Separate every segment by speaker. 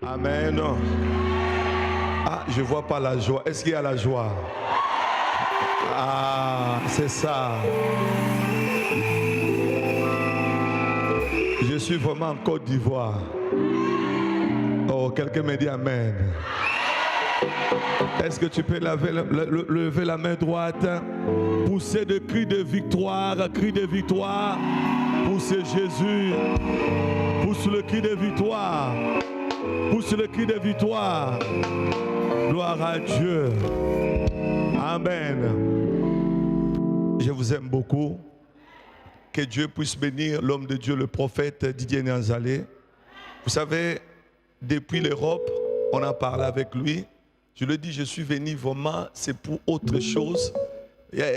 Speaker 1: Amen. Ah, je ne vois pas la joie. Est-ce qu'il y a la joie? Ah, c'est ça. Je suis vraiment en Côte d'Ivoire. Oh, quelqu'un me dit Amen. Est-ce que tu peux lever la main droite? Pousser de cris de victoire, cri de victoire. Poussez Jésus. Pousse le cri de victoire. Pousse le cri de victoire. Gloire à Dieu. Amen. Je vous aime beaucoup. Que Dieu puisse bénir l'homme de Dieu, le prophète Didier Nyanzalé. Vous savez, depuis l'Europe, on a parlé avec lui. Je lui ai dit, je suis venu vraiment, c'est pour autre chose.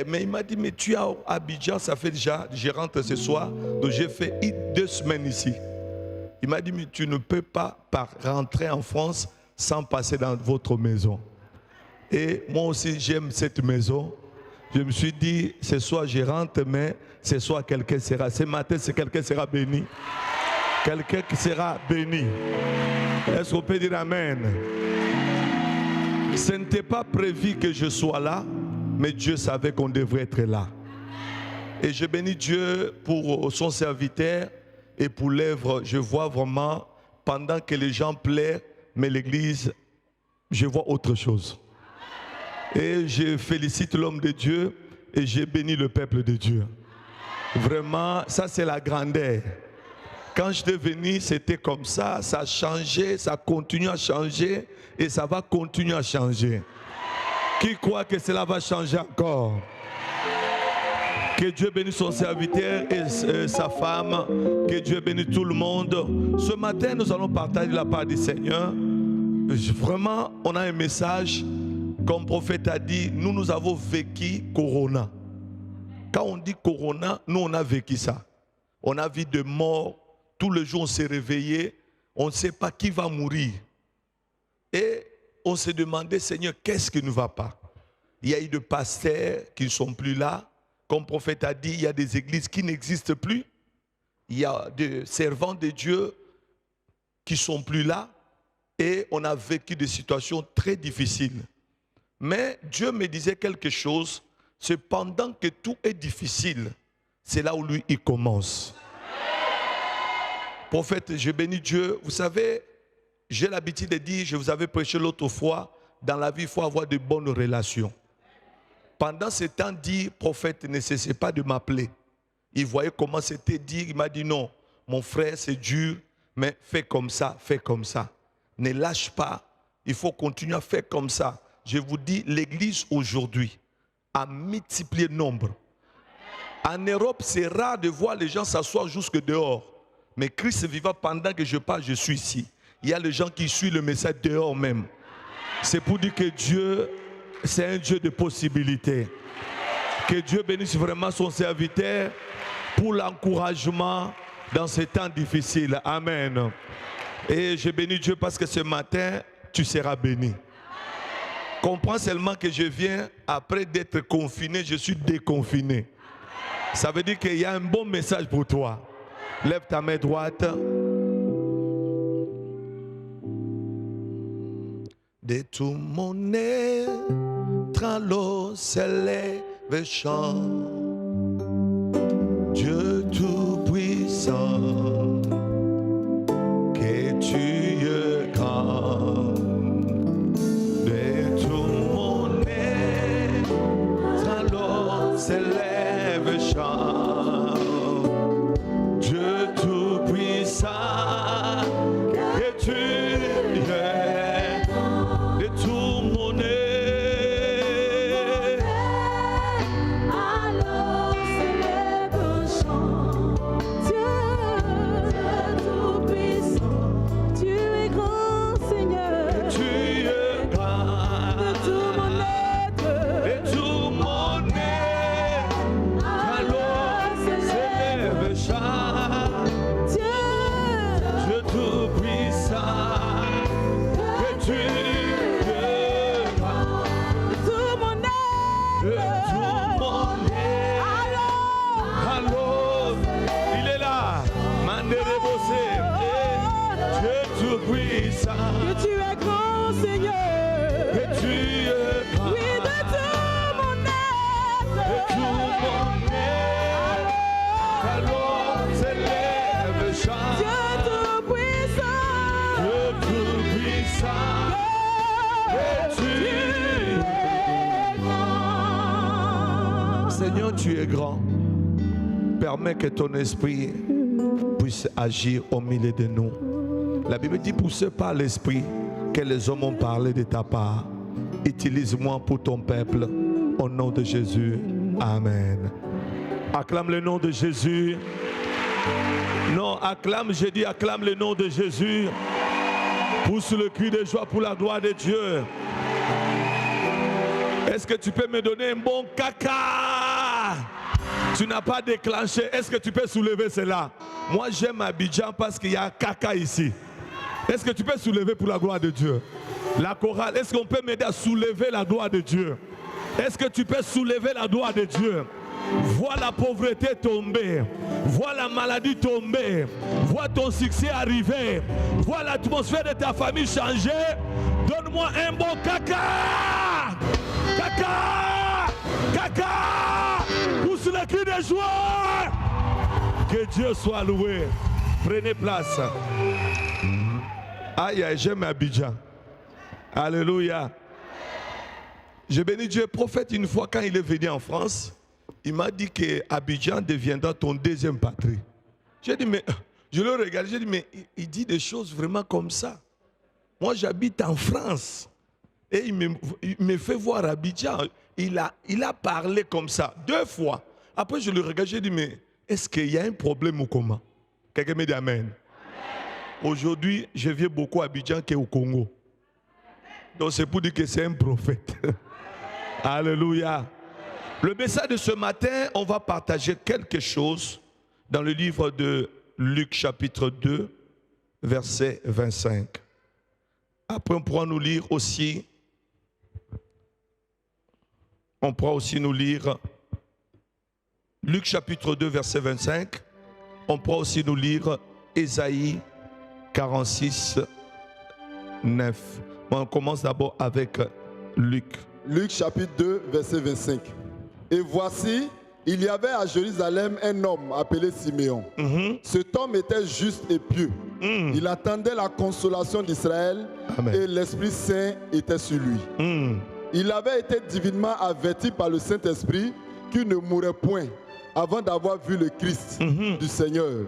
Speaker 1: Mais il m'a dit, mais tu es à Abidjan, ça fait déjà, je rentre ce soir, donc j'ai fait 2 semaines ici. Il m'a dit, mais tu ne peux pas rentrer en France sans passer dans votre maison. Et moi aussi, j'aime cette maison. Je me suis dit, ce soir je rentre, mais ce soir quelqu'un sera. Ce matin, quelqu'un sera béni. Quelqu'un qui sera béni. Est-ce qu'on peut dire Amen? Ce n'était pas prévu que je sois là, mais Dieu savait qu'on devrait être là. Et je bénis Dieu pour son serviteur et pour l'œuvre. Je vois vraiment, pendant que les gens pleurent, mais l'église, je vois autre chose. Et je félicite l'homme de Dieu et j'ai béni le peuple de Dieu. Vraiment, ça c'est la grandeur. Quand j'étais venu, c'était comme ça a changé, ça continue à changer et ça va continuer à changer. Qui croit que cela va changer encore? Que Dieu bénisse son serviteur et sa femme, que Dieu bénisse tout le monde. Ce matin, nous allons partager la part du Seigneur. Vraiment, on a un message. Comme le prophète a dit, nous avons vécu Corona. Quand on dit Corona, nous on a vécu ça. On a vu de morts, tous les jours on s'est réveillé, on ne sait pas qui va mourir. Et on s'est demandé, Seigneur, qu'est-ce qui ne va pas? Il y a eu des pasteurs qui ne sont plus là. Comme le prophète a dit, il y a des églises qui n'existent plus. Il y a des servants de Dieu qui ne sont plus là. Et on a vécu des situations très difficiles. Mais Dieu me disait quelque chose, c'est pendant que tout est difficile, c'est là où lui il commence. Prophète, je bénis Dieu. Vous savez, j'ai l'habitude de dire, je vous avais prêché l'autre fois, dans la vie il faut avoir de bonnes relations. Pendant ce temps dit, prophète ne cessait pas de m'appeler. Il voyait comment c'était dit, il m'a dit non, mon frère c'est dur, mais fais comme ça, fais comme ça. Ne lâche pas, il faut continuer à faire comme ça. Je vous dis, l'église aujourd'hui a multiplié le nombre. En Europe, c'est rare de voir les gens s'asseoir jusque dehors. Mais Christ vivant pendant que je parle, je suis ici. Il y a les gens qui suivent le message dehors même. C'est pour dire que Dieu, c'est un Dieu de possibilités. Que Dieu bénisse vraiment son serviteur pour l'encouragement dans ces temps difficiles. Amen. Et je bénis Dieu parce que ce matin, tu seras béni. Comprends seulement que je viens, après d'être confiné, je suis déconfiné. Ça veut dire qu'il y a un bon message pour toi. Lève ta main droite. De tout mon être, alors s'élève chant. Dieu tout-puissant, que tu es grand. S'élève chant, Dieu tout-puissant, que tu es de tout mon être. puissant.
Speaker 2: Que tu es grand, Seigneur.
Speaker 1: Que tu es grand.
Speaker 2: Oui, de tout mon être.
Speaker 1: De tout mon être. Ta loi s'élève, chante.
Speaker 2: Dieu tout-puissant.
Speaker 1: Dieu tout-puissant. Que tu es grand. Seigneur, tu es grand. Permets que ton esprit puisse agir au milieu de nous. La Bible dit, poussé par l'esprit que les hommes ont parlé de ta part. Utilise-moi pour ton peuple. Au nom de Jésus. Amen. Acclame le nom de Jésus. Non, acclame, j'ai dit acclame le nom de Jésus. Pousse le cri de joie pour la gloire de Dieu. Est-ce que tu peux me donner un bon caca? Tu n'as pas déclenché. Est-ce que tu peux soulever cela? Moi, j'aime Abidjan parce qu'il y a un caca ici. Est-ce que tu peux soulever pour la gloire de Dieu? La chorale, est-ce qu'on peut m'aider à soulever la gloire de Dieu? Est-ce que tu peux soulever la gloire de Dieu? Vois la pauvreté tomber. Vois la maladie tomber. Vois ton succès arriver. Vois l'atmosphère de ta famille changer. Donne-moi un bon caca! Caca! Caca! Pousse le cri de joie! Que Dieu soit loué. Prenez place. Aïe, aïe, j'aime Abidjan. Alléluia. Je bénis Dieu. Prophète, une fois quand il est venu en France, il m'a dit que Abidjan deviendra ton deuxième patrie. J'ai dit, mais je le regarde, j'ai dit, mais il dit des choses vraiment comme ça. Moi, j'habite en France. Et il me fait voir Abidjan. Il a parlé comme ça 2 fois. Après, je le regarde, j'ai dit, mais est-ce qu'il y a un problème ou comment? Quelqu'un me dit amen. Aujourd'hui, je viens beaucoup à Abidjan qu'au Congo. Donc c'est pour dire que c'est un prophète. Alléluia. Le message de ce matin, on va partager quelque chose dans le livre de Luc chapitre 2, verset 25. Après, on pourra nous lire aussi. On pourra aussi nous lire Luc chapitre 2, verset 25. On pourra aussi nous lire Ésaïe 46, 9. On commence d'abord avec Luc.
Speaker 3: Luc chapitre 2, verset 25. Et voici, il y avait à Jérusalem un homme appelé Siméon. Cet homme était juste et pieux. Il attendait la consolation d'Israël et l'Esprit Saint était sur lui. Il avait été divinement averti par le Saint-Esprit qu'il ne mourrait point avant d'avoir vu le Christ du Seigneur.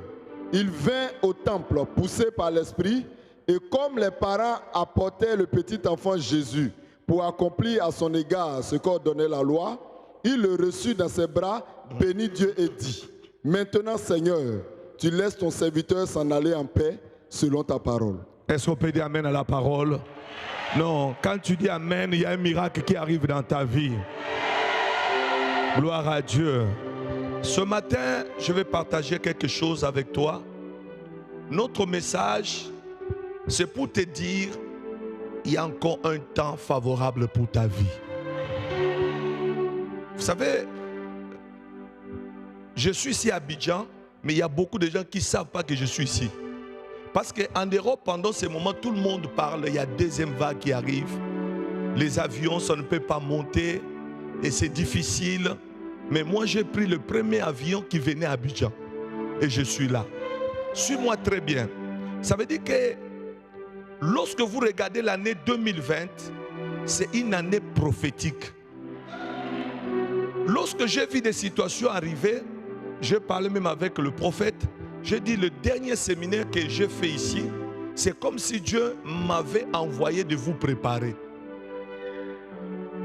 Speaker 3: Il vint au temple poussé par l'Esprit et comme les parents apportaient le petit enfant Jésus pour accomplir à son égard ce qu'ordonnait la loi, il le reçut dans ses bras, bénit Dieu et dit, « Maintenant Seigneur, tu laisses ton serviteur s'en aller en paix selon ta parole. »
Speaker 1: Est-ce qu'on peut dire amen à la parole? Non, quand tu dis amen, il y a un miracle qui arrive dans ta vie. Gloire à Dieu. Ce matin, je vais partager quelque chose avec toi. Notre message, c'est pour te dire, il y a encore un temps favorable pour ta vie. Vous savez, je suis ici à Abidjan, mais il y a beaucoup de gens qui ne savent pas que je suis ici. Parce qu'en Europe, pendant ces moments, tout le monde parle, il y a deuxième vague qui arrive. Les avions, ça ne peut pas monter et c'est difficile. Mais moi, j'ai pris le premier avion qui venait à Abidjan et je suis là. Suis-moi très bien. Ça veut dire que lorsque vous regardez l'année 2020, c'est une année prophétique. Lorsque j'ai vu des situations arriver, j'ai parlé même avec le prophète. J'ai dit, le dernier séminaire que j'ai fait ici, c'est comme si Dieu m'avait envoyé de vous préparer.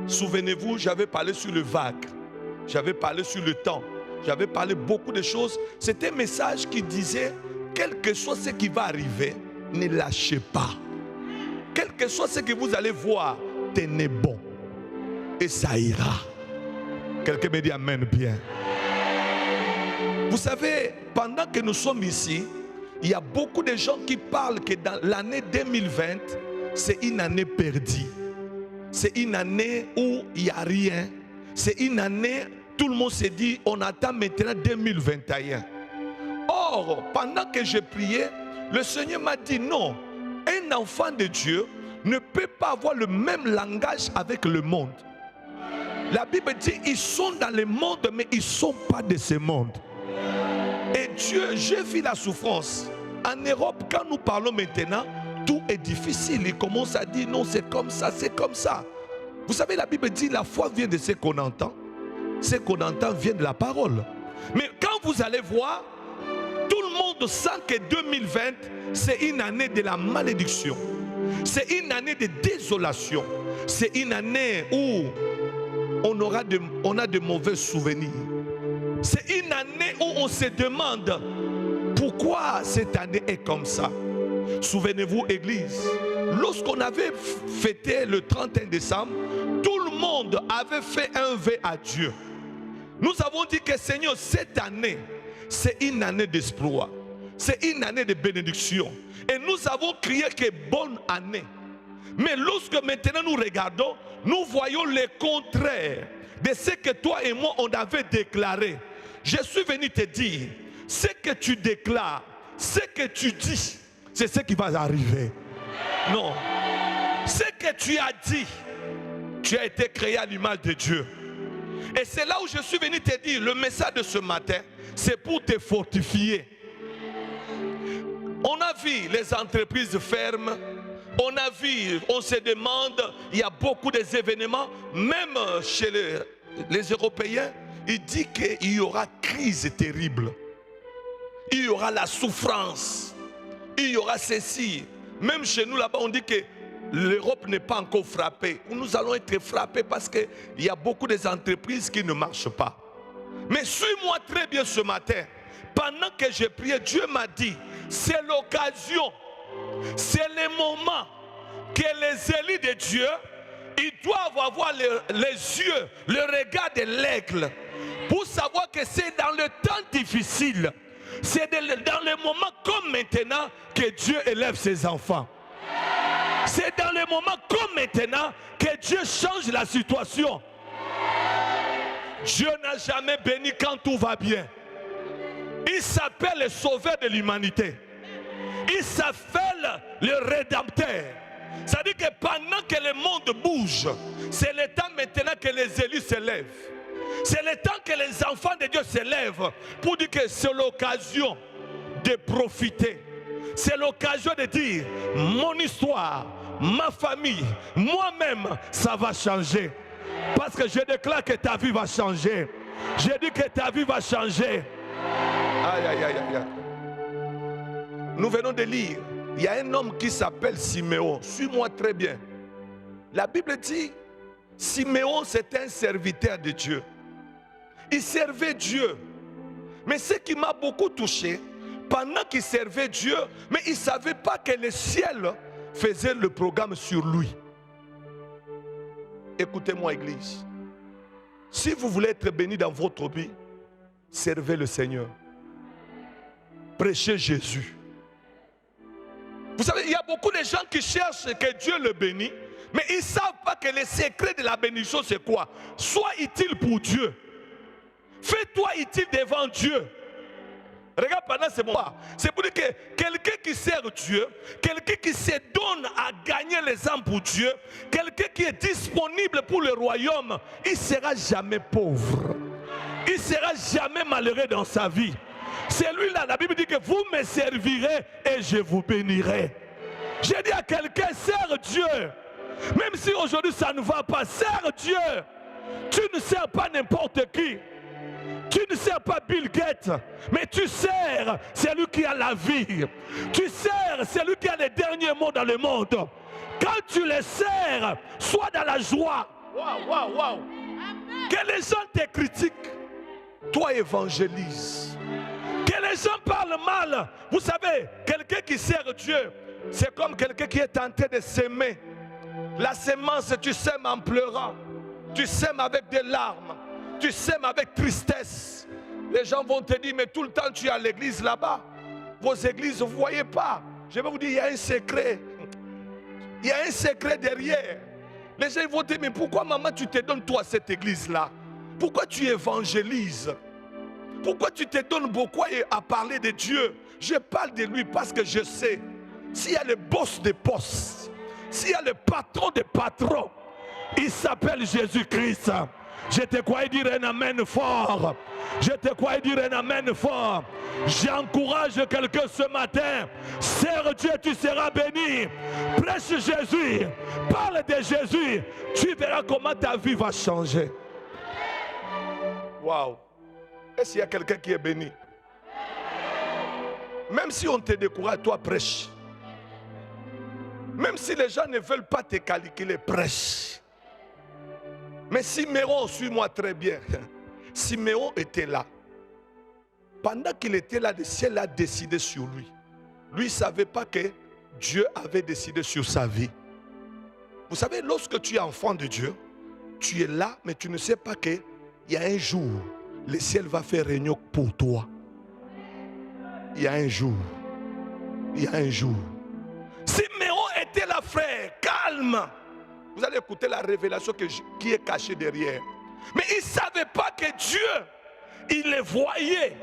Speaker 1: Souvenez-vous, j'avais parlé sur le vague, j'avais parlé sur le temps, j'avais parlé beaucoup de choses. C'était un message qui disait, quel que soit ce qui va arriver, ne lâchez pas. Quel que soit ce que vous allez voir, tenez bon. Et ça ira. Quelqu'un me dit amen bien. Vous savez, pendant que nous sommes ici, il y a beaucoup de gens qui parlent que dans l'année 2020, c'est une année perdue. C'est une année où il n'y a rien. C'est une année, tout le monde se dit, on attend maintenant 2021. Or, pendant que je priais, le Seigneur m'a dit non, un enfant de Dieu ne peut pas avoir le même langage avec le monde. La Bible dit ils sont dans le monde, mais ils ne sont pas de ce monde. Et Dieu, j'ai vu la souffrance. En Europe, quand nous parlons maintenant, tout est difficile. Il commence à dire non, c'est comme ça, c'est comme ça. Vous savez, la Bible dit la foi vient de ce qu'on entend. Ce qu'on entend vient de la parole. Mais quand vous allez voir, tout le monde sent que 2020, c'est une année de la malédiction. C'est une année de désolation. C'est une année où on a de mauvais souvenirs. C'est une année où on se demande pourquoi cette année est comme ça. Souvenez-vous, Église, lorsqu'on avait fêté le 31 décembre, tout le monde avait fait un vœu à Dieu. Nous avons dit que Seigneur, cette année, c'est une année d'exploit. C'est une année de bénédiction. Et nous avons crié que bonne année. Mais lorsque maintenant nous regardons, nous voyons le contraire de ce que toi et moi on avait déclaré. Je suis venu te dire, ce que tu déclares, ce que tu dis, c'est ce qui va arriver. Non. Ce que tu as dit, tu as été créé à l'image de Dieu. Et c'est là où je suis venu te dire, le message de ce matin, c'est pour te fortifier. On a vu les entreprises fermes, on a vu, on se demande, il y a beaucoup d'événements, même chez les Européens, il dit qu'il y aura crise terrible. Il y aura la souffrance, il y aura ceci. Même chez nous là-bas, on dit que l'Europe n'est pas encore frappée. Nous allons être frappés parce qu'il y a beaucoup d'entreprises qui ne marchent pas. Mais suis-moi très bien ce matin. Pendant que j'ai prié, Dieu m'a dit, c'est l'occasion, c'est le moment que les élus de Dieu, ils doivent avoir les yeux, le regard de l'aigle, pour savoir que c'est dans le temps difficile, c'est dans le moment comme maintenant que Dieu élève ses enfants. C'est dans le moment comme maintenant que Dieu change la situation. Dieu n'a jamais béni quand tout va bien. Il s'appelle le sauveur de l'humanité. Il s'appelle le rédempteur. C'est-à-dire que pendant que le monde bouge, c'est le temps maintenant que les élus se lèvent. C'est le temps que les enfants de Dieu se lèvent pour dire que c'est l'occasion de profiter. C'est l'occasion de dire, mon histoire, ma famille, moi-même, ça va changer. Parce que je déclare que ta vie va changer. Je dis que ta vie va changer. Aïe, aïe, aïe, aïe. Nous venons de lire, il y a un homme qui s'appelle Siméon. Suis-moi très bien. La Bible dit, Siméon c'était un serviteur de Dieu. Il servait Dieu. Mais ce qui m'a beaucoup touché, pendant qu'il servait Dieu, mais il ne savait pas que le ciel faisait le programme sur lui. Écoutez-moi, Église. Si vous voulez être béni dans votre vie, servez le Seigneur. Prêchez Jésus. Vous savez, il y a beaucoup de gens qui cherchent que Dieu le bénisse, mais ils ne savent pas que le secret de la bénédiction, c'est quoi? Sois utile pour Dieu. Fais-toi utile devant Dieu. Regarde pendant ce moment. C'est pour dire que quelqu'un qui sert Dieu, quelqu'un qui se donne à gagner les âmes pour Dieu, quelqu'un qui est disponible pour le royaume, il ne sera jamais pauvre. Il ne sera jamais malheureux dans sa vie. C'est lui-là, la Bible dit que vous me servirez et je vous bénirai. J'ai dit à quelqu'un, sers Dieu. Même si aujourd'hui ça ne va pas, sers Dieu. Tu ne sers pas n'importe qui. Tu ne sers pas Bill Gates, mais tu sers celui qui a la vie. Tu sers celui qui a les derniers mots dans le monde. Quand tu les sers, sois dans la joie. Waouh, waouh, waouh. Que les gens te critiquent, toi évangélise. Que les gens parlent mal. Vous savez, quelqu'un qui sert Dieu, c'est comme quelqu'un qui est tenté de s'aimer. La semence, tu sèmes en pleurant. Tu sèmes avec des larmes. Tu sèmes avec tristesse. Les gens vont te dire, mais tout le temps tu es à l'église là-bas. Vos églises, vous ne voyez pas. Je vais vous dire, il y a un secret. Il y a un secret derrière. Les gens vont te dire, mais pourquoi maman tu te donnes toi à cette église-là? Pourquoi tu évangélises? Pourquoi tu te donnes beaucoup à parler de Dieu? Je parle de lui parce que je sais s'il y a le boss des boss, s'il y a le patron des patrons, il s'appelle Jésus-Christ. Je te crois dire un amen fort. Je te crois dire un amen fort. J'encourage quelqu'un ce matin. Sers Dieu, tu seras béni. Prêche Jésus. Parle de Jésus. Tu verras comment ta vie va changer. Waouh. Est-ce qu'il y a quelqu'un qui est béni? Même si on te décourage, toi prêche. Même si les gens ne veulent pas te calculer, prêche. Mais Siméon, suis-moi très bien. Siméon était là. Pendant qu'il était là, le ciel a décidé sur lui. Lui ne savait pas que Dieu avait décidé sur sa vie. Vous savez, lorsque tu es enfant de Dieu, tu es là, mais tu ne sais pas qu'il y a un jour, le ciel va faire réunion pour toi. Il y a un jour. Il y a un jour. Siméon était là, frère, calme. Vous allez écouter la révélation qui est cachée derrière. Mais il ne savait pas que Dieu, il les voyait.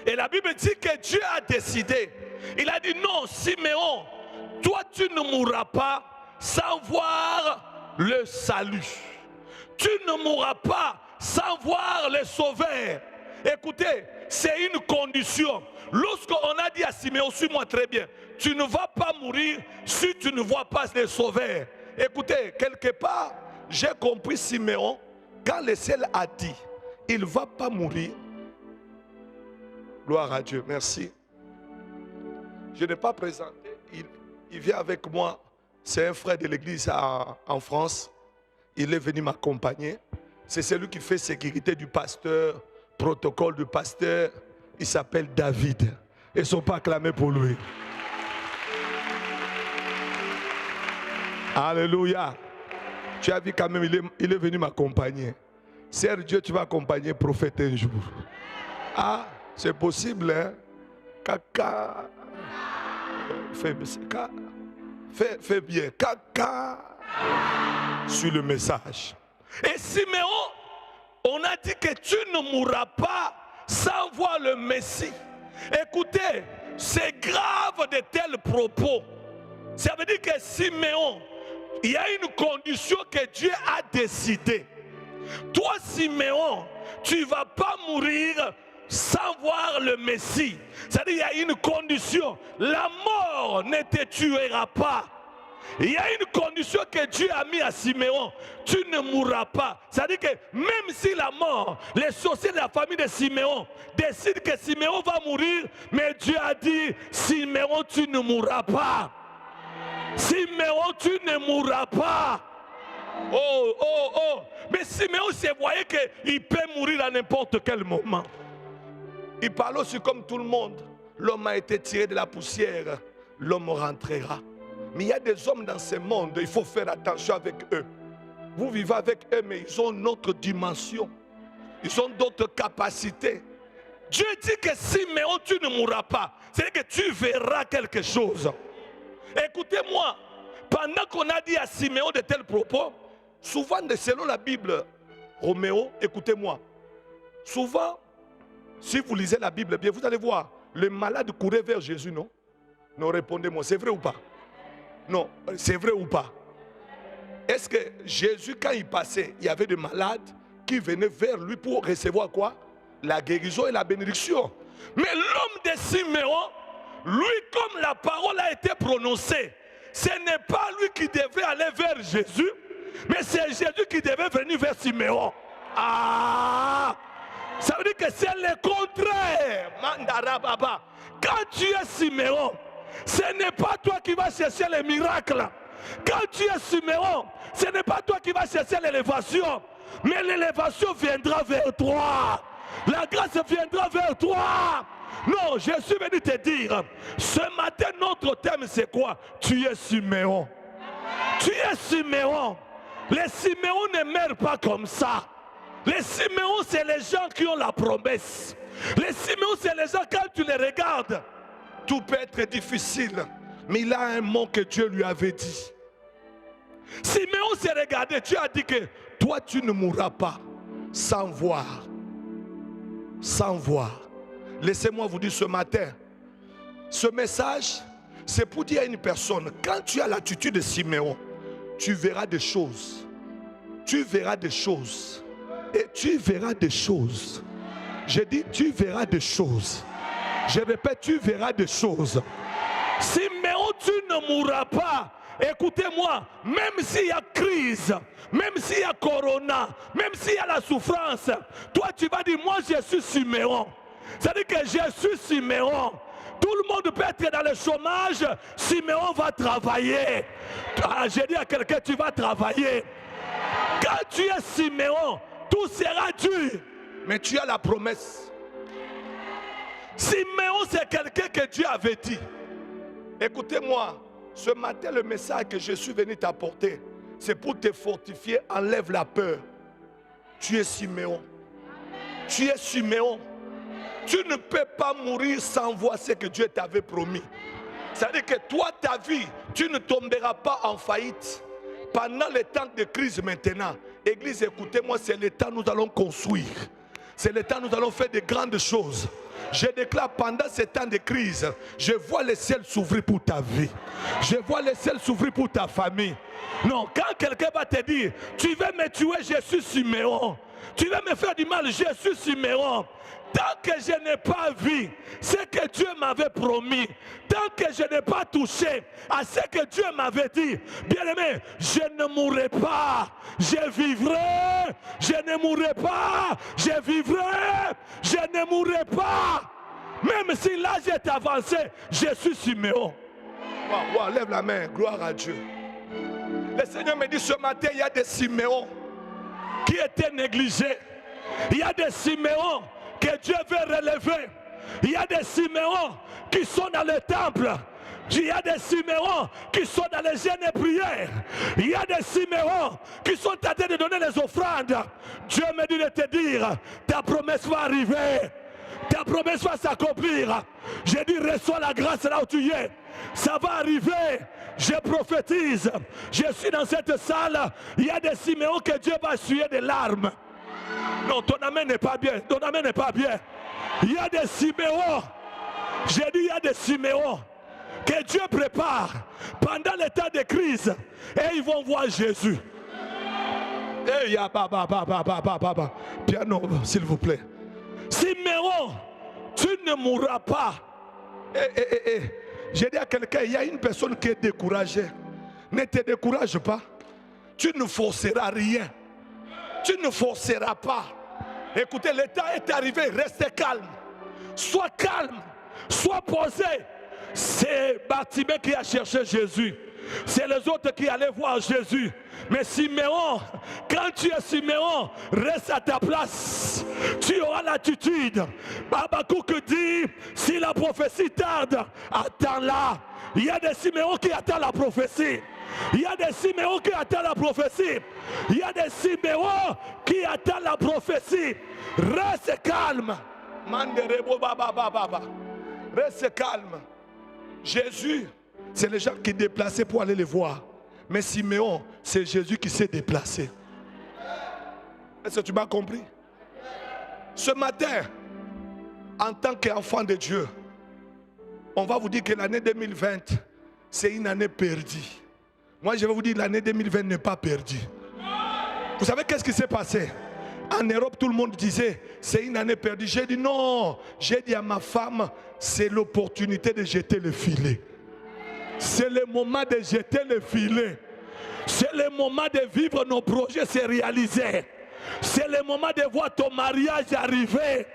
Speaker 1: Et la Bible dit que Dieu a décidé. Il a dit non, Siméon, toi tu ne mourras pas sans voir le salut. Tu ne mourras pas sans voir le Sauveur. Écoutez, c'est une condition. Lorsqu'on a dit à Siméon, suis-moi très bien, tu ne vas pas mourir si tu ne vois pas le Sauveur. Écoutez, quelque part, j'ai compris Siméon, quand le ciel a dit, il ne va pas mourir. Gloire à Dieu, merci. Je n'ai pas présenté, il vient avec moi, c'est un frère de l'église en France. Il est venu m'accompagner. C'est celui qui fait sécurité du pasteur, protocole du pasteur. Il s'appelle David. Ils ne sont pas acclamés pour lui. Alléluia. Tu as vu quand même, il est venu m'accompagner. Seigneur Dieu, tu vas accompagner prophète un jour. Ah, c'est possible, hein? Caca. Fais bien. Caca. Sur le message. Et Siméon, on a dit que tu ne mourras pas sans voir le Messie. Écoutez, c'est grave de tels propos. Ça veut dire que Siméon, il y a une condition que Dieu a décidé. Toi, Siméon, tu ne vas pas mourir sans voir le Messie. C'est-à-dire qu'il y a une condition. La mort ne te tuera pas. Il y a une condition que Dieu a mis à Siméon. Tu ne mourras pas. C'est-à-dire que même si la mort, les sorciers de la famille de Siméon décident que Siméon va mourir, mais Dieu a dit, Siméon, tu ne mourras pas. Siméon, tu ne mourras pas. Oh, oh, oh. Mais Siméon se voyait qu'il peut mourir à n'importe quel moment. Il parle aussi comme tout le monde. L'homme a été tiré de la poussière. L'homme rentrera. Mais il y a des hommes dans ce monde, il faut faire attention avec eux. Vous vivez avec eux, mais ils ont une autre dimension. Ils ont d'autres capacités. Dieu dit que Siméon, tu ne mourras pas. C'est-à-dire que tu verras quelque chose. Écoutez-moi, pendant qu'on a dit à Siméon de tels propos, souvent, selon la Bible, Roméo, écoutez-moi, souvent, si vous lisez la Bible bien, vous allez voir, les malades couraient vers Jésus, non? Non, répondez-moi, c'est vrai ou pas? Non, c'est vrai ou pas? Est-ce que Jésus, quand il passait, il y avait des malades qui venaient vers lui pour recevoir quoi? La guérison et la bénédiction. Mais l'homme de Siméon, lui, comme la parole a été prononcée, ce n'est pas lui qui devait aller vers Jésus, mais c'est Jésus qui devait venir vers Siméon. Ah! Ça veut dire que c'est le contraire. Mandara Baba. Quand tu es Siméon, ce n'est pas toi qui vas chercher les miracles. Quand tu es Siméon, ce n'est pas toi qui vas chercher l'élévation, mais l'élévation viendra vers toi. La grâce viendra vers toi. Non, je suis venu te dire, ce matin, notre thème c'est quoi? Tu es Siméon. Tu es Siméon. Les Siméons ne meurent pas comme ça. Les Siméons, c'est les gens qui ont la promesse. Les Siméons, c'est les gens, quand tu les regardes, tout peut être difficile, mais il a un mot que Dieu lui avait dit. Siméon s'est regardé, Dieu a dit que toi tu ne mourras pas sans voir. Sans voir. Laissez-moi vous dire ce matin, ce message, C'est pour dire à une personne, quand tu as l'attitude de Siméon, tu verras des choses. Tu verras des choses. Et tu verras des choses. J'ai dit, tu verras des choses. Je répète, tu verras des choses. Siméon, tu ne mourras pas. Écoutez-moi, même s'il y a crise, même s'il y a corona, même s'il y a la souffrance, toi tu vas dire, moi je suis Siméon. C'est-à-dire que je suis Siméon. Tout le monde peut être dans le chômage, Siméon va travailler. J'ai dit à quelqu'un, tu vas travailler. Quand tu es Siméon, tout sera dur. Mais tu as la promesse. Siméon, c'est quelqu'un que Dieu avait dit. Écoutez-moi, ce matin, le message que je suis venu t'apporter, c'est pour te fortifier, enlève la peur. Tu es Siméon. Tu es Siméon. Tu ne peux pas mourir sans voir ce que Dieu t'avait promis. C'est-à-dire que toi, ta vie, tu ne tomberas pas en faillite. Pendant les temps de crise maintenant, Église, écoutez-moi, c'est le temps où nous allons construire. C'est le temps où nous allons faire de grandes choses. Je déclare pendant ces temps de crise, je vois le ciel s'ouvrir pour ta vie. Je vois le ciel s'ouvrir pour ta famille. Non, quand quelqu'un va te dire, tu veux me tuer, je suis Siméon. Tu veux me faire du mal, je suis Siméon. Tant que je n'ai pas vu ce que Dieu m'avait promis, tant que je n'ai pas touché à ce que Dieu m'avait dit, bien-aimé, je ne mourrai pas, je vivrai, je ne mourrai pas, je vivrai, je ne mourrai pas. Même si l'âge est avancé, je suis Siméon. Wow, lève la main, gloire à Dieu. Le Seigneur me dit ce matin, il y a des Siméons qui étaient négligés. Il y a des Siméons que Dieu veut relever. Il y a des Siméons qui sont dans le temple. Il y a des Siméons qui sont dans les jeûnes et prières. Il y a des Siméons qui sont en train de donner les offrandes. Dieu me dit de te dire, ta promesse va arriver. Ta promesse va s'accomplir. J'ai dit, reçois la grâce là où tu es. Ça va arriver. Je prophétise. Je suis dans cette salle. Il y a des Siméons que Dieu va essuyer des larmes. Non, ton amen n'est pas bien. Ton amen n'est pas bien. Il y a des Siméons. J'ai dit, il y a des Siméons que Dieu prépare pendant les temps de crise. Et ils vont voir Jésus. Et il y a piano, s'il vous plaît. Siméon, tu ne mourras pas. J'ai dit à quelqu'un, il y a une personne qui est découragée. Ne te décourage pas. Tu ne forceras rien. Tu ne forceras pas. Écoutez, le temps est arrivé. Restez calme. Sois calme. Sois posé. C'est Bartimée qui a cherché Jésus. C'est les autres qui allaient voir Jésus. Mais Siméon, quand tu es Siméon, reste à ta place. Tu auras l'attitude. Habakkuk dit, si la prophétie tarde, attends-la. Il y a des Siméons qui attendent la prophétie. Il y a des Siméons qui attendent la prophétie. Il y a des Siméons qui attendent la prophétie. Reste calme. Reste calme. Jésus, c'est les gens qui déplaçaient pour aller les voir. Mais Siméon, c'est Jésus qui s'est déplacé. Est-ce que tu m'as compris? Ce matin, en tant qu'enfant de Dieu, on va vous dire que l'année 2020, c'est une année perdue. Moi, je vais vous dire que l'année 2020 n'est pas perdue. Vous savez qu'est-ce qui s'est passé? En Europe, tout le monde disait, c'est une année perdue. J'ai dit non. J'ai dit à ma femme, c'est l'opportunité de jeter le filet. C'est le moment de jeter le filet. C'est le moment de vivre nos projets se réaliser. C'est le moment de voir ton mariage arriver.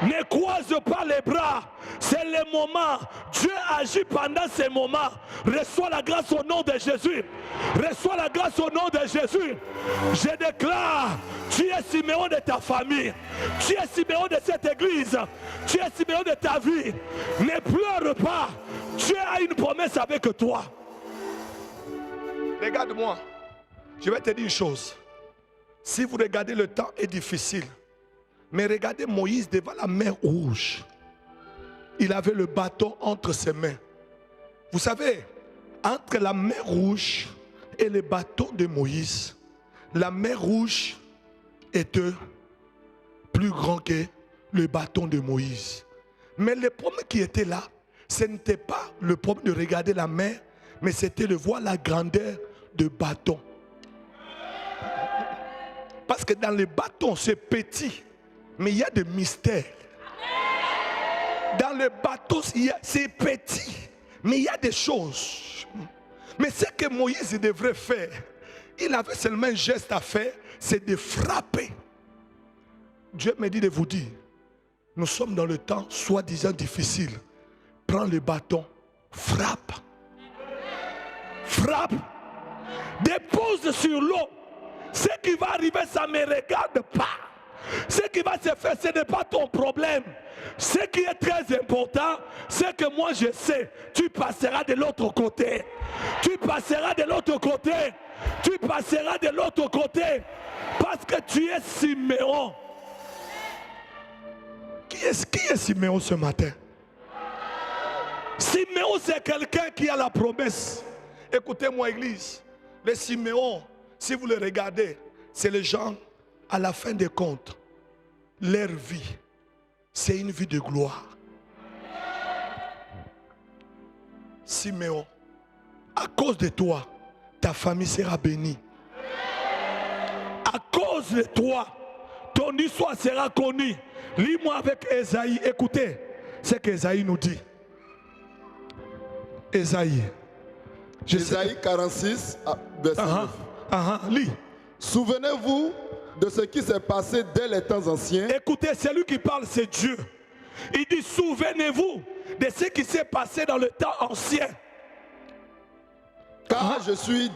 Speaker 1: Ne croise pas les bras. C'est le moment. Dieu agit pendant ces moments. Reçois la grâce au nom de Jésus. Reçois la grâce au nom de Jésus. Je déclare, tu es Siméon de ta famille. Tu es Siméon de cette église. Tu es Siméon de ta vie. Ne pleure pas. Dieu a une promesse avec toi. Regarde-moi. Je vais te dire une chose. Si vous regardez, le temps est difficile. Mais regardez Moïse devant la mer Rouge. Il avait le bâton entre ses mains. Vous savez, entre la mer Rouge et le bâton de Moïse, la mer Rouge était plus grand que le bâton de Moïse. Mais le problème qui était là, Ce n'était pas le problème de regarder la mer, mais c'était de voir la grandeur de bâton. Parce que dans le bâton, c'est petit, mais il y a des mystères. Dans le bateau, c'est petit, mais il y a des choses. Mais ce que Moïse devrait faire, il avait seulement un geste à faire, c'est de frapper. Dieu me dit de vous dire, nous sommes dans le temps soi-disant difficile. Prends le bâton, frappe. Frappe. Dépose sur l'eau. Ce qui va arriver, ça ne me regarde pas. Ce qui va se faire, ce n'est pas ton problème. Ce qui est très important, c'est que moi je sais, tu passeras de l'autre côté. Tu passeras de l'autre côté. Tu passeras de l'autre côté. Parce que tu es Siméon. Qui est Siméon ce matin? Siméon, c'est quelqu'un qui a la promesse. Écoutez-moi, église. Les Siméon, si vous les regardez, c'est les gens, à la fin des comptes, leur vie, c'est une vie de gloire. Siméon, à cause de toi, ta famille sera bénie. À cause de toi, ton histoire sera connue. Lis-moi avec Ésaïe. Écoutez ce qu'Ésaïe nous dit. Ésaïe.
Speaker 3: Ésaïe 46, verset 9.
Speaker 1: Lis.
Speaker 3: Souvenez-vous de ce qui s'est passé dès les temps anciens.
Speaker 1: Écoutez, celui qui parle, c'est Dieu. Il dit, souvenez-vous de ce qui s'est passé dans le temps ancien.
Speaker 3: Car je suis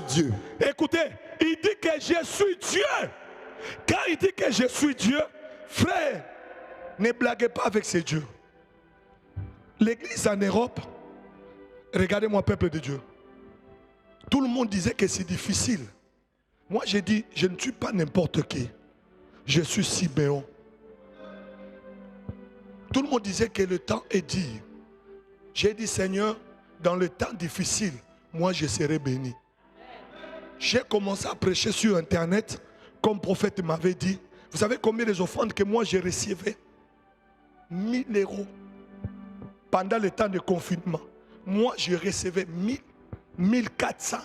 Speaker 3: Dieu.
Speaker 1: Écoutez, il dit que je suis Dieu. Quand il dit que je suis Dieu, frère, ne blaguez pas avec ces dieux. L'église en Europe, regardez-moi, peuple de Dieu. Tout le monde disait que c'est difficile. Moi, j'ai dit, je ne suis pas n'importe qui. Je suis Siméon. Tout le monde disait que le temps est dit. J'ai dit, Seigneur, dans le temps difficile, moi, je serai béni. J'ai commencé à prêcher sur Internet, comme le prophète m'avait dit. Vous savez combien les offrandes que moi, j'ai recevais? 1000 euros. Pendant le temps de confinement. Moi, je recevais 1400.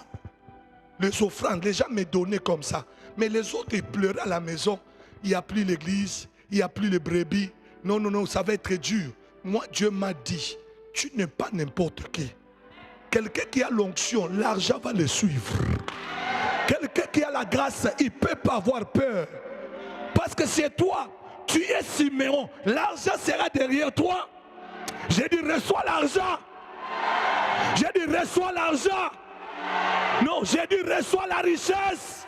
Speaker 1: Les offrandes, les gens me donnaient comme ça. Mais les autres, ils pleuraient à la maison. Il n'y a plus l'église, il n'y a plus les brebis. Non, non, non, ça va être dur. Moi, Dieu m'a dit, tu n'es pas n'importe qui. Quelqu'un qui a l'onction, l'argent va le suivre. Quelqu'un qui a la grâce, il ne peut pas avoir peur. Parce que c'est toi, tu es Siméon. L'argent sera derrière toi. J'ai dit, reçois l'argent. J'ai dit, reçois l'argent. Non, j'ai dit, reçois la richesse.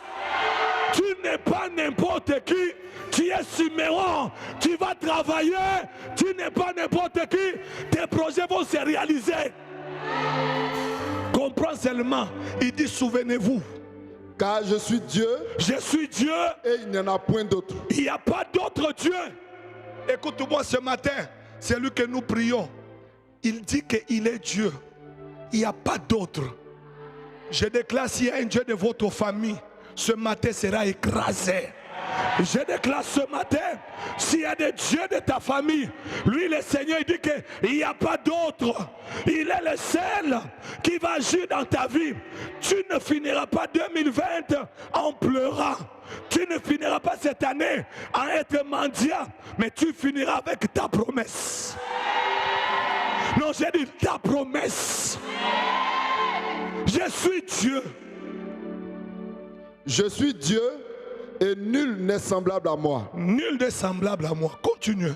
Speaker 1: Tu n'es pas n'importe qui. Tu es Siméon. Tu vas travailler. Tu n'es pas n'importe qui. Tes projets vont se réaliser. Comprends seulement. Il dit, souvenez-vous.
Speaker 3: Car je suis Dieu.
Speaker 1: Je suis Dieu.
Speaker 3: Et il n'y en a point d'autre.
Speaker 1: Il n'y a pas d'autre Dieu. Écoute-moi ce matin. C'est lui que nous prions. Il dit qu'il est Dieu. Il n'y a pas d'autre. Je déclare, s'il y a un Dieu de votre famille, ce matin sera écrasé. Je déclare ce matin, s'il y a des dieux de ta famille, lui le Seigneur il dit qu'il n'y a pas d'autre. Il est le seul qui va agir dans ta vie. Tu ne finiras pas 2020 en pleurant. Tu ne finiras pas cette année en être mendiant, mais tu finiras avec ta promesse. Non, j'ai dit ta promesse. Je suis Dieu.
Speaker 3: Je suis Dieu et nul n'est semblable à moi.
Speaker 1: Nul n'est semblable à moi. Continue.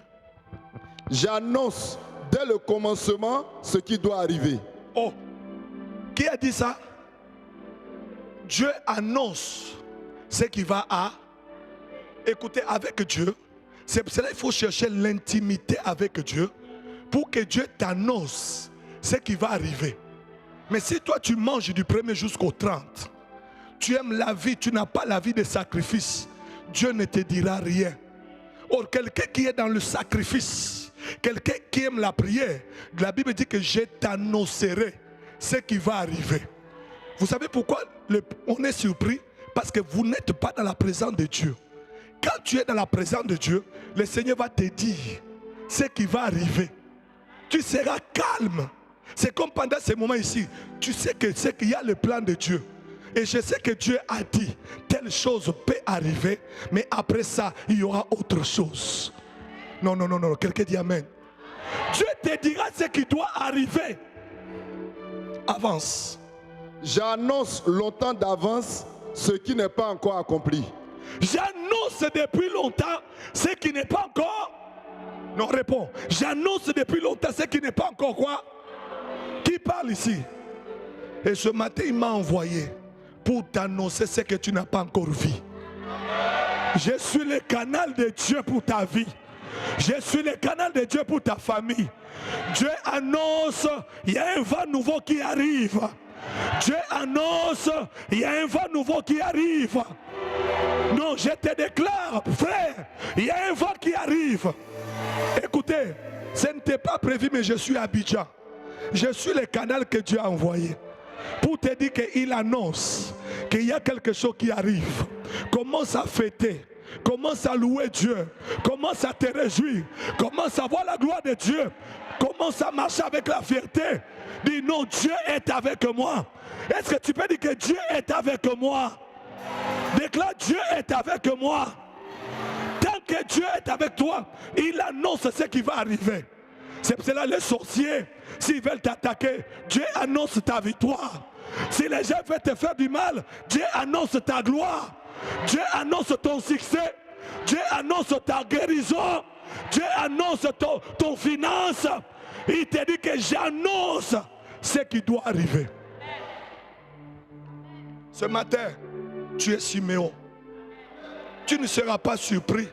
Speaker 3: J'annonce dès le commencement ce qui doit arriver.
Speaker 1: Oh, qui a dit ça? Dieu annonce ce qui va à. Écoutez, avec Dieu, c'est pour cela qu'il faut chercher l'intimité avec Dieu pour que Dieu t'annonce ce qui va arriver. Mais si toi tu manges du 1er jusqu'au 30, tu aimes la vie, tu n'as pas la vie de sacrifice, Dieu ne te dira rien. Or, quelqu'un qui est dans le sacrifice, quelqu'un qui aime la prière, la Bible dit que je t'annoncerai ce qui va arriver. Vous savez pourquoi on est surpris? Parce que vous n'êtes pas dans la présence de Dieu. Quand tu es dans la présence de Dieu, le Seigneur va te dire ce qui va arriver. tu seras calme. C'est comme pendant ces moments ici, tu sais qu'il y a le plan de Dieu. Et je sais que Dieu a dit, telle chose peut arriver, mais après ça, il y aura autre chose. Non, non, non, non, quelqu'un dit Amen. Dieu te dira ce qui doit arriver. Avance.
Speaker 3: J'annonce longtemps d'avance ce qui n'est pas encore accompli.
Speaker 1: J'annonce depuis longtemps ce qui n'est pas encore. Non, réponds. J'annonce depuis longtemps ce qui n'est pas encore quoi? Qui parle ici? Et ce matin, il m'a envoyé pour t'annoncer ce que tu n'as pas encore vu. Je suis le canal de Dieu pour ta vie. Je suis le canal de Dieu pour ta famille. Dieu annonce, il y a un vent nouveau qui arrive. Dieu annonce, il y a un vent nouveau qui arrive. Non, je te déclare, frère, il y a un vent qui arrive. Écoutez, ce n'était pas prévu, mais je suis à Abidjan. Je suis le canal que Dieu a envoyé pour te dire qu'il annonce qu'il y a quelque chose qui arrive. Commence à fêter, commence à louer Dieu, commence à te réjouir, commence à voir la gloire de Dieu, commence à marcher avec la fierté. Dis non, Dieu est avec moi. Est-ce que tu peux dire que Dieu est avec moi? Déclare, Dieu est avec moi. Tant que Dieu est avec toi, il annonce ce qui va arriver. C'est pour cela les sorciers, s'ils veulent t'attaquer, Dieu annonce ta victoire. Si les gens veulent te faire du mal, Dieu annonce ta gloire. Dieu annonce ton succès. Dieu annonce ta guérison. Dieu annonce ton finance. Il te dit que j'annonce ce qui doit arriver. Ce matin, tu es Siméon. Tu ne seras pas surpris.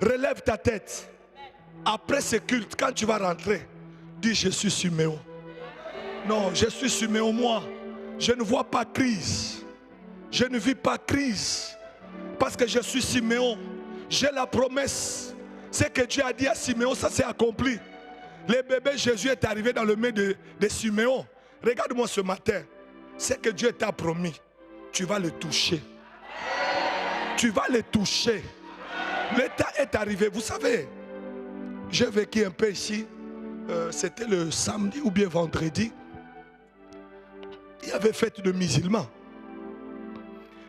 Speaker 1: Relève ta tête. Après ce culte, quand tu vas rentrer, dis je suis Siméon. Non, je suis Siméon moi. Je ne vois pas crise. Je ne vis pas crise. Parce que je suis Siméon. J'ai la promesse. Ce que Dieu a dit à Siméon, ça s'est accompli. Le bébé Jésus est arrivé dans le milieu de Siméon. Regarde-moi ce matin. Ce que Dieu t'a promis, tu vas le toucher. Tu vas le toucher. L'état est arrivé. Vous savez, j'ai vécu un peu ici. C'était le samedi ou bien vendredi. Il y avait fête de musulmans.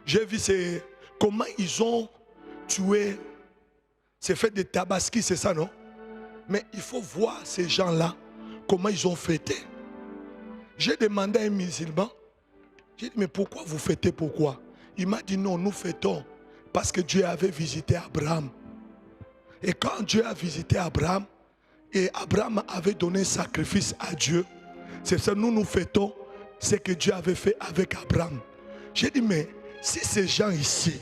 Speaker 1: J'ai vu comment ils ont tué. C'est fait de Tabaski, c'est ça, non? Mais il faut voir ces gens-là, comment ils ont fêté. J'ai demandé à un musulman, j'ai dit, mais pourquoi vous fêtez, pourquoi? Il m'a dit, non, nous fêtons parce que Dieu avait visité Abraham. Et quand Dieu a visité Abraham, et Abraham avait donné un sacrifice à Dieu, c'est ça, nous fêtons ce que Dieu avait fait avec Abraham. J'ai dit, mais si ces gens ici,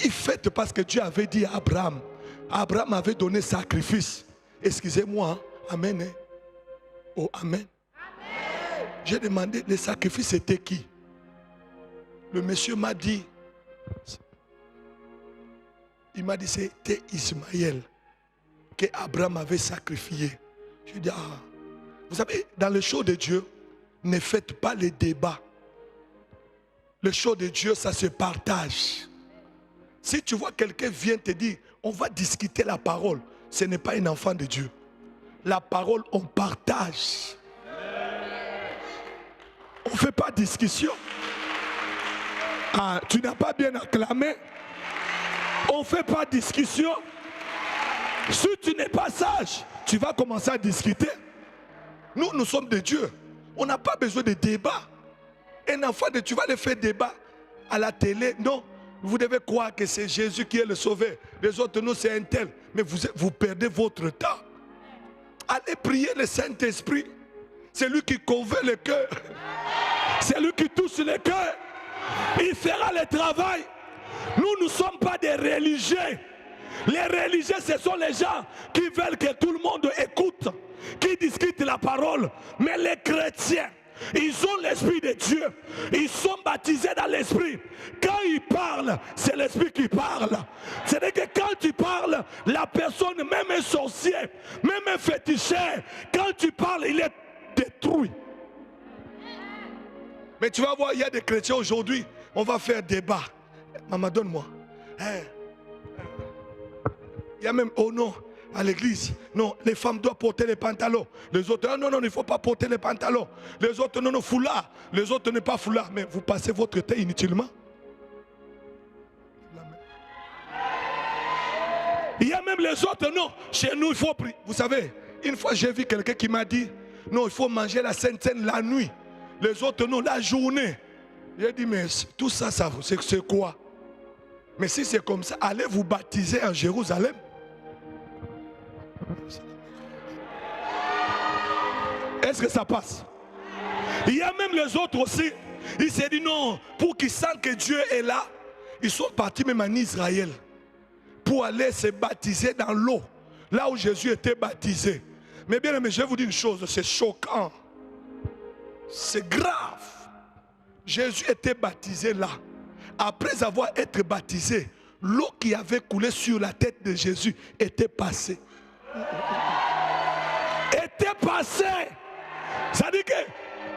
Speaker 1: ils fêtent parce que Dieu avait dit à Abraham, Abraham avait donné sacrifice. Excusez-moi, hein? Amen. Hein? Oh, amen. J'ai demandé, le sacrifice c'était qui? Le monsieur m'a dit, il m'a dit c'était Ismaël que Abraham avait sacrifié. Je lui ai dit, ah, vous savez, dans le show de Dieu, ne faites pas les débats. Le show de Dieu, ça se partage. Si tu vois quelqu'un vient te dire, on va discuter la parole, ce n'est pas un enfant de Dieu. La parole, on partage. On ne fait pas discussion. Ah, tu n'as pas bien acclamé. On ne fait pas discussion. Si tu n'es pas sage, tu vas commencer à discuter. Nous sommes de Dieu. On n'a pas besoin de débat. Un enfant de tu vas le faire débat à la télé. Non, vous devez croire que c'est Jésus qui est le sauveur. Les autres, nous, c'est un tel. Mais vous perdez votre temps. Allez prier le Saint-Esprit. C'est lui qui convainc le cœur. C'est lui qui touche le cœur. Il fera le travail. Nous ne sommes pas des religieux. Les religieux, ce sont les gens qui veulent que tout le monde écoute, qui discutent la parole. Mais les chrétiens, ils ont l'Esprit de Dieu. Ils sont baptisés dans l'Esprit. Quand ils parlent, c'est l'Esprit qui parle. C'est-à-dire que quand tu parles, la personne, même un sorcier, même un féticheur, quand tu parles, il est détruit. Mais tu vas voir, il y a des chrétiens aujourd'hui, on va faire débat. Maman, donne-moi. Il y a même, oh non, à l'église. Non, les femmes doivent porter les pantalons. Les autres, non, non, il ne faut pas porter les pantalons. Les autres, non, non, foulard. Les autres, ne pas foulard. Mais vous passez votre temps inutilement. Il y a même les autres, non. Chez nous, il faut prier. Vous savez, une fois, j'ai vu quelqu'un qui m'a dit, non, il faut manger la Sainte Seine la nuit. Les autres, non, la journée. J'ai dit, mais tout ça, c'est quoi? Mais si c'est comme ça, allez vous baptiser en Jérusalem. Est-ce que ça passe? Il y a même les autres aussi. Ils se disent non, pour qu'ils sentent que Dieu est là, ils sont partis même en Israël pour aller se baptiser dans l'eau, là où Jésus était baptisé. Mais bien aimé, je vais vous dire une chose, c'est choquant. C'est grave. Jésus était baptisé là. Après avoir été baptisé, l'eau qui avait coulé sur la tête de Jésus était passée. Était passée. Ça dit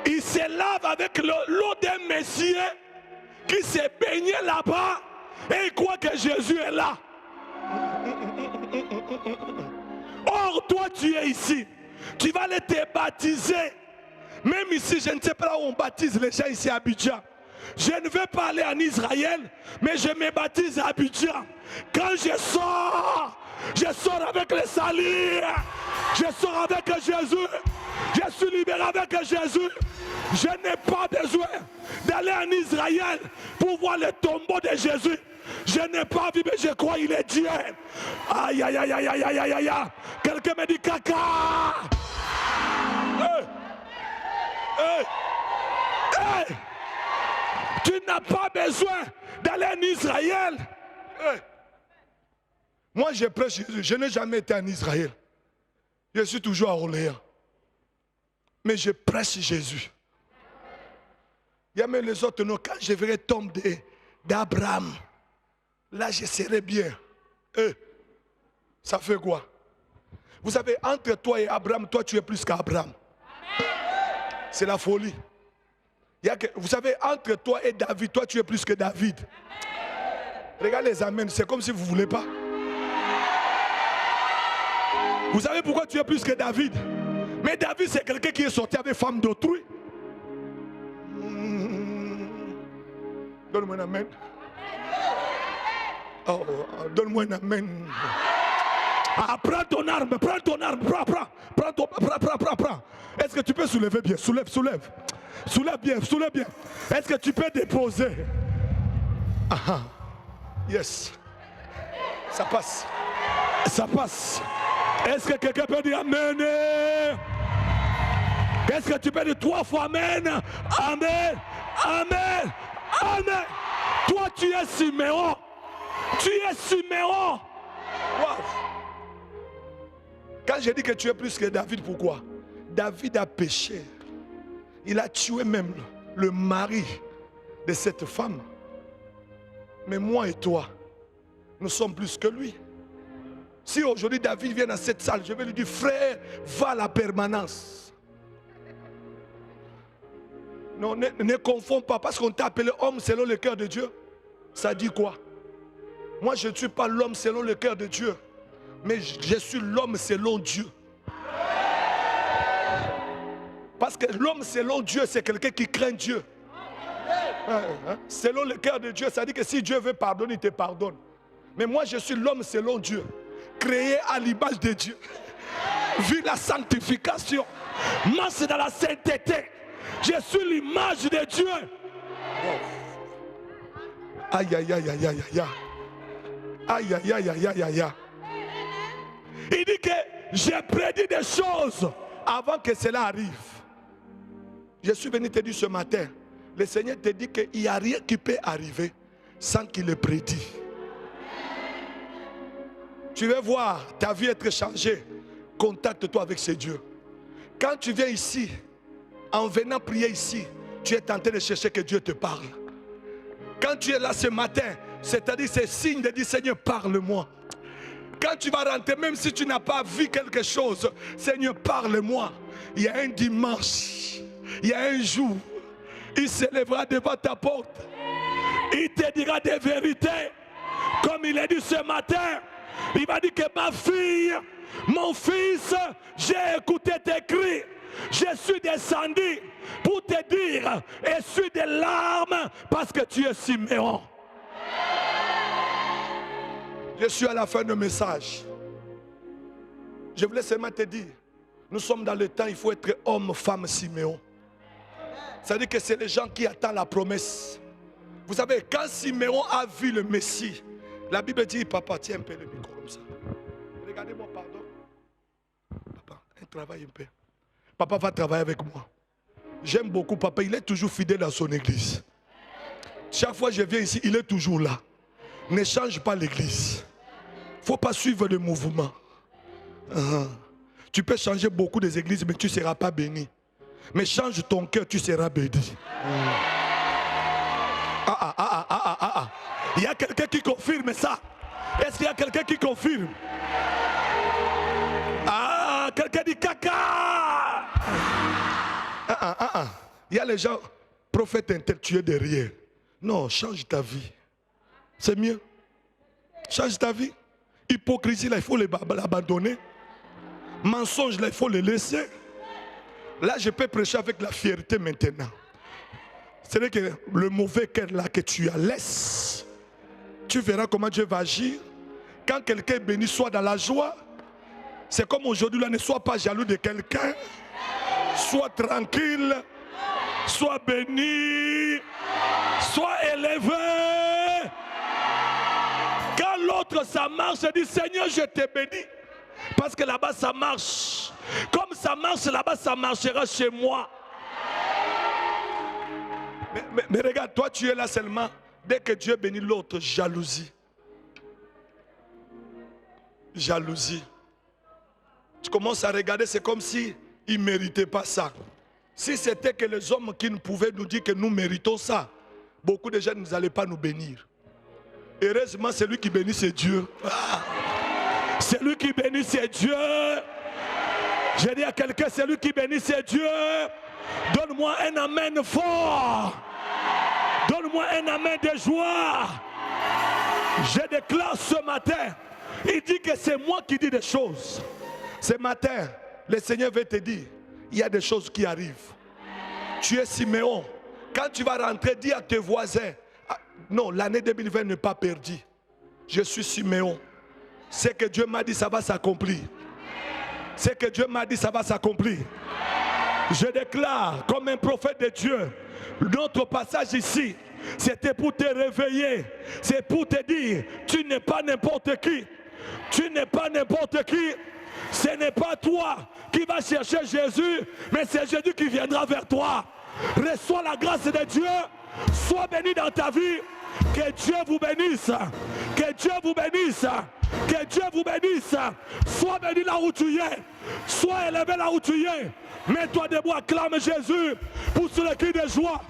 Speaker 1: qu'il se lave avec l'eau d'un Messie qui s'est baigné là-bas et il croit que Jésus est là. Or, toi, tu es ici. Tu vas aller te baptiser. Même ici, je ne sais pas où on baptise les gens ici à Abidjan. Je ne vais pas aller en Israël, mais je me baptise à Abidjan. Quand je sors avec le salut. Je sors avec Jésus. Je suis libéré avec Jésus. Je n'ai pas besoin d'aller en Israël pour voir le tombeau de Jésus. Je n'ai pas vu, mais je crois qu'il est Dieu. Aïe, aïe, aïe, aïe, aïe, aïe, aïe, aïe. Quelqu'un me dit caca. Hey. Hey. Hey. Tu n'as pas besoin d'aller en Israël. Hey. Moi, je prêche Jésus. Je n'ai jamais été en Israël. Je suis toujours à Orléans. Mais je prêche Jésus. Il y a même les autres, non, quand je verrai tombe d'Abraham, là je serai bien. Ça fait quoi? Vous savez, entre toi et Abraham, toi tu es plus qu'Abraham. C'est la folie. Vous savez, entre toi et David, toi tu es plus que David. Regardez les amens, c'est comme si vous ne voulez pas. Vous savez pourquoi tu es plus que David? Mais David, c'est quelqu'un qui est sorti avec femme d'autrui. Donne-moi un amen. Oh, donne-moi un amen. Ah, prends ton arme, prends ton arme, prends. Est-ce que tu peux soulever bien? Soulève. Soulève bien. Est-ce que tu peux déposer? Ah, yes. Ça passe. Est-ce que quelqu'un peut dire amen? Est-ce que tu peux dire 3 fois amen? Amen. Toi tu es Siméon. Wow. Quand je dis que tu es plus que David, pourquoi? David a péché. Il a tué même le mari de cette femme. Mais moi et toi, nous sommes plus que lui. Si aujourd'hui David vient dans cette salle, je vais lui dire, frère, va à la permanence. Non, ne confonds pas, parce qu'on t'a appelé homme selon le cœur de Dieu. Ça dit quoi? Moi, je ne suis pas l'homme selon le cœur de Dieu, mais je suis l'homme selon Dieu. Parce que l'homme selon Dieu, c'est quelqu'un qui craint Dieu. Selon le cœur de Dieu, ça dit que si Dieu veut pardonner, il te pardonne. Mais moi, je suis l'homme selon Dieu, créé à l'image de Dieu. Vu la sanctification, moi c'est dans la sainteté. Je suis l'image de Dieu. Wow. Aïe, aïe, aïe, aïe, aïe, aïe. Aïe, aïe, aïe, aïe, aïe, aïe. Il dit que j'ai prédit des choses avant que cela arrive. Je suis venu te dire ce matin, le Seigneur te dit qu'il n'y a rien qui peut arriver sans qu'il le prédit. Tu veux voir ta vie être changée, contacte-toi avec ce Dieu. Quand tu viens ici, en venant prier ici, tu es en train de chercher que Dieu te parle. Quand tu es là ce matin, c'est-à-dire c'est signe de dire Seigneur, parle-moi. Quand tu vas rentrer, même si tu n'as pas vu quelque chose, Seigneur, parle-moi. Il y a un dimanche, il y a un jour, il se lèvera devant ta porte. Il te dira des vérités. Comme il a dit ce matin, Il va dire que ma fille, mon fils, j'ai écouté tes cris. Je suis descendu pour te dire, essuie des larmes parce que tu es Siméon. Je suis à la fin du message. Je voulais seulement te dire, nous sommes dans le temps, il faut être homme, femme, Siméon. C'est-à-dire que c'est les gens qui attendent la promesse. Vous savez, quand Siméon a vu le Messie, la Bible dit, papa, tiens un peu le micro comme ça. Regardez-moi, pardon. Papa, travaille un peu. Papa va travailler avec moi. J'aime beaucoup papa, il est toujours fidèle à son église. Chaque fois que je viens ici, il est toujours là. Ne change pas l'église. Il ne faut pas suivre le mouvement. Tu peux changer beaucoup des églises, mais tu ne seras pas béni. Mais change ton cœur, tu seras béni. Il y a quelqu'un qui confirme ça. Est-ce qu'il y a quelqu'un qui confirme? Quelqu'un dit caca. Il y a les gens, prophètes intellectuels derrière. Non, change ta vie. C'est mieux. Change ta vie. Hypocrisie, là, il faut l'abandonner. Mensonge, là, il faut les laisser. Là, je peux prêcher avec la fierté maintenant. C'est-à-dire que le mauvais cœur là que tu as, laisse. Tu verras comment Dieu va agir. Quand quelqu'un est béni, soit dans la joie. C'est comme aujourd'hui, là, ne sois pas jaloux de quelqu'un. Sois tranquille. Sois béni. Sois élevé. Quand l'autre ça marche, je dis Seigneur, je te bénis. Parce que là-bas ça marche. Comme ça marche là-bas, ça marchera chez moi. Mais regarde, toi tu es là seulement. Dès que Dieu bénit l'autre, jalousie. Jalousie. Tu commences à regarder, c'est comme si il ne méritait pas ça. Si c'était que les hommes qui nous pouvaient nous dire que nous méritons ça, beaucoup de gens ne allaient pas nous bénir. Heureusement, celui qui bénit, c'est Dieu. Celui qui bénit, c'est Dieu. J'ai dit à quelqu'un, celui qui bénit, c'est Dieu. Donne-moi un amen fort. Donne-moi un amen de joie. Je déclare ce matin, il dit que c'est moi qui dis des choses. Ce matin, le Seigneur veut te dire, il y a des choses qui arrivent. Tu es Siméon. Quand tu vas rentrer, dis à tes voisins, non, l'année 2020 n'est pas perdue. Je suis Siméon. Ce que Dieu m'a dit, ça va s'accomplir. Ce que Dieu m'a dit, ça va s'accomplir. Je déclare comme un prophète de Dieu, notre passage ici, c'était pour te réveiller. C'est pour te dire, tu n'es pas n'importe qui. Tu n'es pas n'importe qui. Ce n'est pas toi qui vas chercher Jésus, mais c'est Jésus qui viendra vers toi. Reçois la grâce de Dieu. Sois béni dans ta vie. Que Dieu vous bénisse. Que Dieu vous bénisse. Que Dieu vous bénisse. Sois béni là où tu es. Sois élevé là où tu es. Mets-toi debout, acclame Jésus pour ce cri de joie.